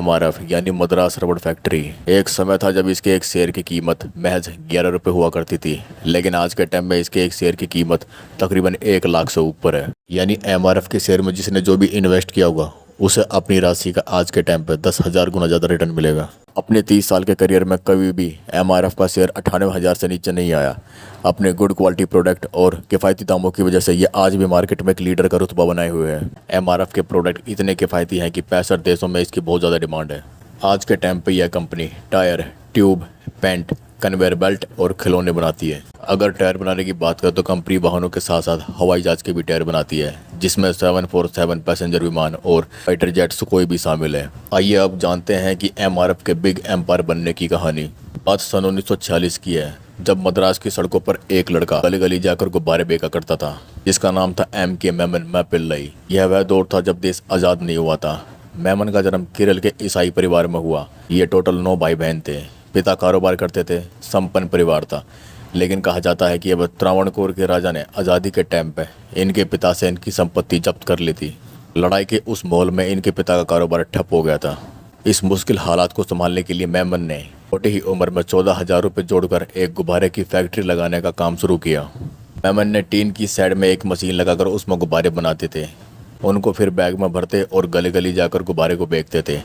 MRF यानी मद्रास रबड़ factory. एक समय था जब इसके एक शेयर की कीमत महज 11 रुपये हुआ करती थी, लेकिन आज के टाइम में इसके एक शेयर की कीमत तकरीबन 1 लाख से ऊपर है। यानी एमआरएफ के शेयर में जिसने जो भी इन्वेस्ट किया होगा उसे अपनी राशि का आज के टाइम पे 10,000 गुना ज़्यादा रिटर्न मिलेगा। अपने 30 साल के करियर में कभी भी एमआरएफ का शेयर 98,000 से नीचे नहीं आया। अपने गुड क्वालिटी प्रोडक्ट और किफ़ायती दामों की वजह से ये आज भी मार्केट में एक लीडर का रुतबा बनाए हुए हैं। एमआरएफ के प्रोडक्ट इतने किफ़ायती हैं कि 65 देशों में इसकी बहुत ज़्यादा डिमांड है। आज के टाइम पे यह company tyre, tube, paint, conveyor belt और खिलौने बनाती है। अगर टायर बनाने की बात करें तो कंपनी वाहनों के साथ साथ हवाई जहाज के भी टायर बनाती है, जिसमें 747 पैसेंजर विमान और फाइटर जेट सुखोई भी शामिल है। आइए अब जानते हैं कि एमआरएफ के बिग एम्पायर बनने की कहानी। बात सन 1946 की है, जब मद्रास की सड़कों पर एक लड़का गली गली जाकर गुब्बारे बेचा करता था, जिसका नाम था M.K. मेमन मैपिल्लई। यह वह दौर था जब देश आज़ाद नहीं हुआ था। मेमन का जन्म केरल के ईसाई परिवार में हुआ। ये टोटल 9 भाई बहन थे। पिता कारोबार करते थे, संपन्न परिवार था, लेकिन कहा जाता है कि अब त्रावणकोर के राजा ने आज़ादी के टाइम पे इनके पिता से इनकी संपत्ति जब्त कर ली थी। लड़ाई के उस माहौल में इनके पिता का कारोबार ठप हो गया था। इस मुश्किल हालात को संभालने के लिए मेमन ने छोटी ही उम्र में 14,000 रुपये जोड़कर एक गुब्बारे की फैक्ट्री लगाने का काम शुरू किया। मेमन ने टीन की साइड में एक मशीन लगाकर उसमें गुब्बारे बनाते थे, उनको फिर बैग में भरते और गली गली जाकर गुब्बारे को बेचते थे।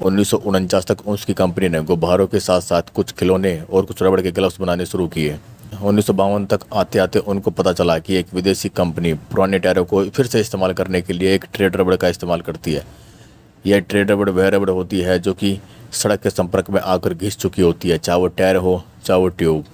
1949 तक उसकी कंपनी ने गुब्बारों के साथ साथ कुछ खिलौने और कुछ रबड़ के ग्लव्स बनाने शुरू किए। 1952 तक आते आते उनको पता चला कि एक विदेशी कंपनी पुराने टायरों को फिर से इस्तेमाल करने के लिए एक ट्रेड रबड़ का इस्तेमाल करती है। यह ट्रेड रबड़ वह रबड़ होती है जो कि सड़क के संपर्क में आकर घिस चुकी होती है, चाहे वो टायर हो चाहे वो ट्यूब।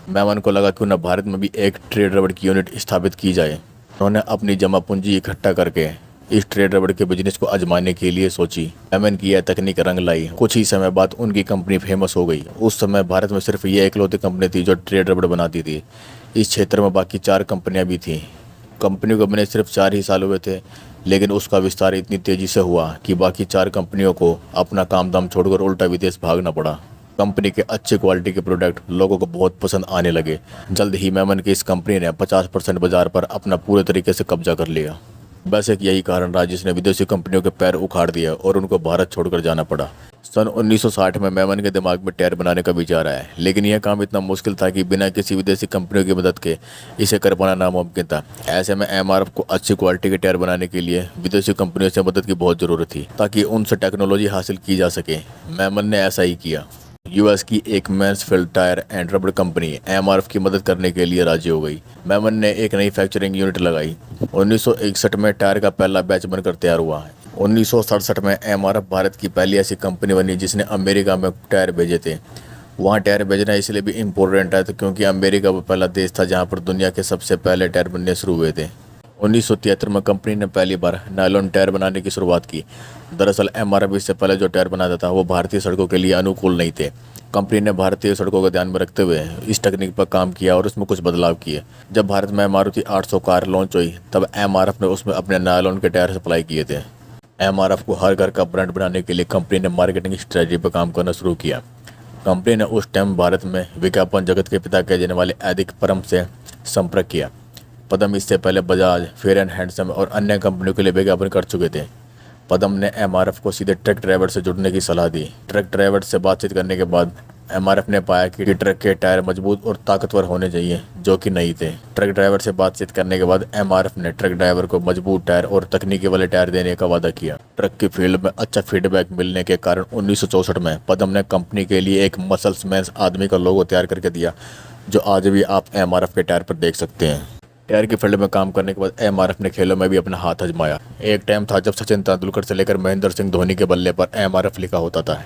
मेमन को लगा क्यों न भारत में भी एक ट्रेड रबड़ की यूनिट स्थापित की जाए। उन्होंने अपनी जमा पूंजी इकट्ठा करके इस ट्रेड रबड़ के बिजनेस को आजमाने के लिए सोची। मेमन की यह तकनीक रंग लाई। कुछ ही समय बाद उनकी कंपनी फेमस हो गई। उस समय भारत में सिर्फ ये इकलौती कंपनी थी जो ट्रेड रबड़ बनाती थी। इस क्षेत्र में बाकी 4 कंपनियां भी थीं। कंपनी को बने सिर्फ 4 ही साल हुए थे, लेकिन उसका विस्तार इतनी तेजी से हुआ कि बाकी 4 कंपनियों को अपना काम दाम छोड़कर उल्टा विदेश भागना पड़ा। कंपनी के अच्छी क्वालिटी के प्रोडक्ट लोगों को बहुत पसंद आने लगे। जल्द ही मेमन की इस कंपनी ने 50% बाजार पर अपना पूरे तरीके से कब्जा कर लिया। बस एक यही कारण रहा जिसने विदेशी कंपनियों के पैर उखाड़ दिया और उनको भारत छोड़कर जाना पड़ा। सन 1960 में मेमन के दिमाग में टायर बनाने का विचार आया, लेकिन यह काम इतना मुश्किल था कि बिना किसी विदेशी कंपनियों की मदद के इसे कर पाना नामुमकिन था। ऐसे में एमआरएफ को अच्छी क्वालिटी के टायर बनाने के लिए विदेशी कंपनियों से मदद की बहुत ज़रूरत थी, ताकि उनसे टेक्नोलॉजी हासिल की जा सके। मेमन ने ऐसा ही किया। यूएस की एक मैन्सफील्ड टायर एंड रबड़ कंपनी एमआरएफ की मदद करने के लिए राजी हो गई। मेमन ने एक नई फैक्चरिंग यूनिट लगाई। 1961 में टायर का पहला बैच बनकर तैयार हुआ। 1967 में एमआरएफ भारत की पहली ऐसी कंपनी बनी जिसने अमेरिका में टायर भेजे थे। वहाँ टायर भेजना इसलिए भी इम्पोर्टेंट है क्योंकि अमेरिका वो पहला देश था जहाँ पर दुनिया के सबसे पहले टायर बनने शुरू हुए थे। 1973 में कंपनी ने पहली बार नायलॉन टायर बनाने की शुरुआत की। दरअसल एमआरएफ इससे पहले जो टायर बनाता था वो भारतीय सड़कों के लिए अनुकूल नहीं थे। कंपनी ने भारतीय सड़कों को ध्यान में रखते हुए इस तकनीक पर काम किया और उसमें कुछ बदलाव किए। जब भारत में मारुति 800 कार लॉन्च हुई तब एमआरएफ ने उसमें अपने नायलॉन के टायर सप्लाई किए थे। एमआरएफ को हर घर का ब्रांड बनाने के लिए कंपनी ने मार्केटिंग स्ट्रेटजी पर काम करना शुरू किया। कंपनी ने उस टाइम भारत में विज्ञापन जगत के पिता कहे जाने वाले एडिक परम से संपर्क किया। पदम इससे पहले बजाज, फेयर एंड हैंडसम और अन्य कंपनियों के लिए विज्ञापन कर चुके थे। पदम ने एमआरएफ को सीधे ट्रक ड्राइवर से जुड़ने की सलाह दी। ट्रक ड्राइवर से बातचीत करने के बाद एमआरएफ ने पाया कि ट्रक के टायर मजबूत और ताकतवर होने चाहिए, जो कि नहीं थे। ट्रक ड्राइवर से बातचीत करने के बाद एमआरएफ ने ट्रक ड्राइवर को मजबूत टायर और तकनीकी वाले टायर देने का वादा किया। ट्रक की फील्ड में अच्छा फीडबैक मिलने के कारण 1964 में पदम ने कंपनी के लिए एक मसल्स मैन आदमी का लोगो तैयार करके दिया, जो आज भी आप एमआरएफ के टायर पर देख सकते हैं। टायर की फील्ड में काम करने के बाद एमआरएफ ने खेलों में भी अपना हाथ आजमाया। एक टाइम था जब सचिन तेंदुलकर से लेकर महेंद्र सिंह धोनी के बल्ले पर एमआरएफ लिखा होता था।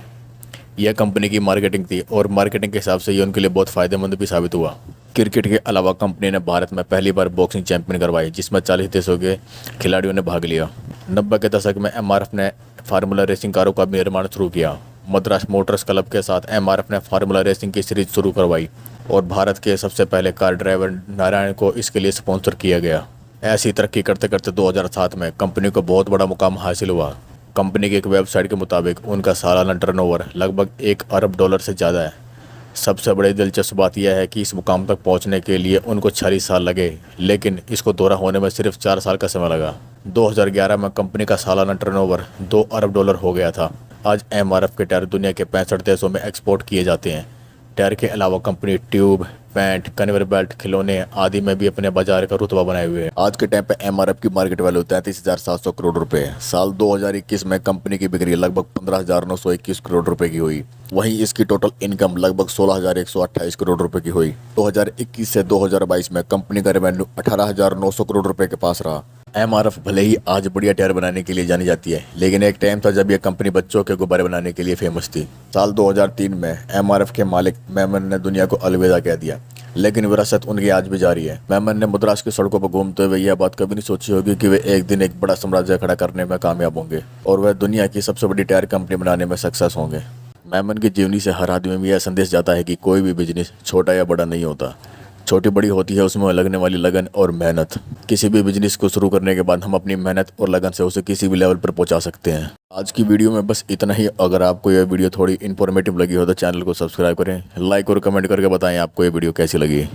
यह कंपनी की मार्केटिंग थी और मार्केटिंग के हिसाब से ये उनके लिए बहुत फ़ायदेमंद भी साबित हुआ। क्रिकेट के अलावा कंपनी ने भारत में पहली बार बॉक्सिंग चैंपियन करवाई, जिसमें 40 देशों के खिलाड़ियों ने भाग लिया। 90 के दशक में एमआरएफ ने फार्मूला रेसिंग कारों का भी निर्माण शुरू किया। मद्रास मोटर्स क्लब के साथ एमआरएफ ने फार्मूला रेसिंग की सीरीज शुरू करवाई और भारत के सबसे पहले कार ड्राइवर नारायण को इसके लिए स्पॉन्सर किया गया। ऐसी तरक्की करते करते 2007 में कंपनी को बहुत बड़ा मुकाम हासिल हुआ। कंपनी की एक वेबसाइट के मुताबिक उनका सालाना टर्नओवर लगभग $1 अरब से ज़्यादा है। सबसे बड़ी दिलचस्प बात यह है कि इस मुकाम तक पहुंचने के लिए उनको 46 साल लगे, लेकिन इसको दोहरा होने में सिर्फ 4 साल का समय लगा। 2011 में कंपनी का सालाना टर्नओवर $2 अरब हो गया था। आज एमआरएफ के टायर दुनिया के 65 देशों में एक्सपोर्ट किए जाते हैं। टायर के अलावा company tube, pant, conveyor belt, खिलौने आदि में भी अपने बाजार का रुतबा बनाए हुए है। आज के टाइम पे एमआरएफ की मार्केट वैल्यू 33,700 करोड़ रुपए है। साल 2021 में कंपनी की बिक्री लगभग 15,921 करोड़ रुपए की हुई। वहीं इसकी टोटल इनकम लगभग 16,128 करोड़ रुपए की हुई। 2021 से 2022 में कंपनी का रेवेन्यू 18,900 करोड़ रुपए के पास रहा। एमआरएफ भले ही आज बढ़िया टायर बनाने के लिए जानी जाती है, लेकिन एक टाइम था जब यह कंपनी बच्चों के गुब्बारे बनाने के लिए फेमस थी। साल 2003 में एमआरएफ के मालिक मेमन ने दुनिया को अलविदा कह दिया, लेकिन विरासत उनकी आज भी जारी है। मेमन ने मद्रास की सड़कों पर घूमते हुए यह बात कभी नहीं सोची होगी कि वे एक दिन एक बड़ा साम्राज्य खड़ा करने में कामयाब होंगे और वह दुनिया की सबसे बड़ी टायर कंपनी बनाने में सक्सेस होंगे। मेमन की जीवनी से हर आदमी में यह संदेश जाता है कि कोई भी बिजनेस छोटा या बड़ा नहीं होता, छोटी बड़ी होती है उसमें लगने वाली लगन और मेहनत। किसी भी बिजनेस को शुरू करने के बाद हम अपनी मेहनत और लगन से उसे किसी भी लेवल पर पहुंचा सकते हैं। आज की वीडियो में बस इतना ही। अगर आपको यह वीडियो थोड़ी इन्फॉर्मेटिव लगी हो तो चैनल को सब्सक्राइब करें, लाइक और कमेंट करके बताएं आपको ये वीडियो कैसी लगी।